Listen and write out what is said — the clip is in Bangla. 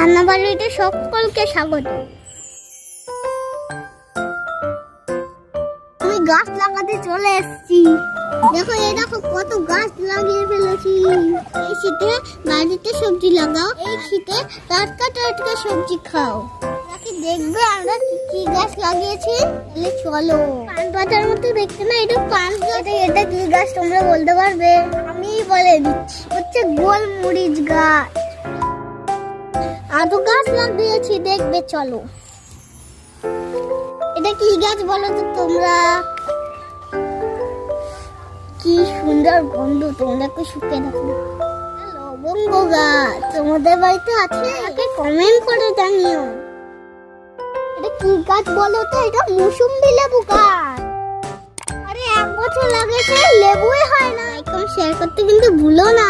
রান্নাবাড়িতে সকলকে স্বাগত। আমি গাছ লাগাতে চলে এসেছি। দেখো এই দেখো কত গাছ লাগিয়ে ফেলেছি। এই শীতে বাড়িতে সবজি লাগাও, এই শীতে টাটকা টাটকা সবজি খাও। নাকি দেখবে আমরা কি গাছ লাগিয়েছি? তাহলে চলো। পান পাতার মতো দেখতে না, এটা পান গাছ। এটা কি গাছ তোমরা বলতে পারবে? আমি বলে দিচ্ছি, হচ্ছে গোলমরিচ গাছ। আদু গাছ লাগিয়েছি, দেখবে চলো। এটা কি গাছ বলো তো তোমরা? কি সুন্দর গন্ধ, তোমরা কি শুকে দেখো। লবঙ্গ গাছ তোমাদের বাড়িতে আছে? আমাকে কমেন্ট করে জানিও। এটা কি গাছ বলো তো? এটা মৌসুমী লেবু গাছ। আরে 1 বছর লাগেছে, লেবুই হয় না। লাইক শেয়ার করতে কিন্তু ভুলো না।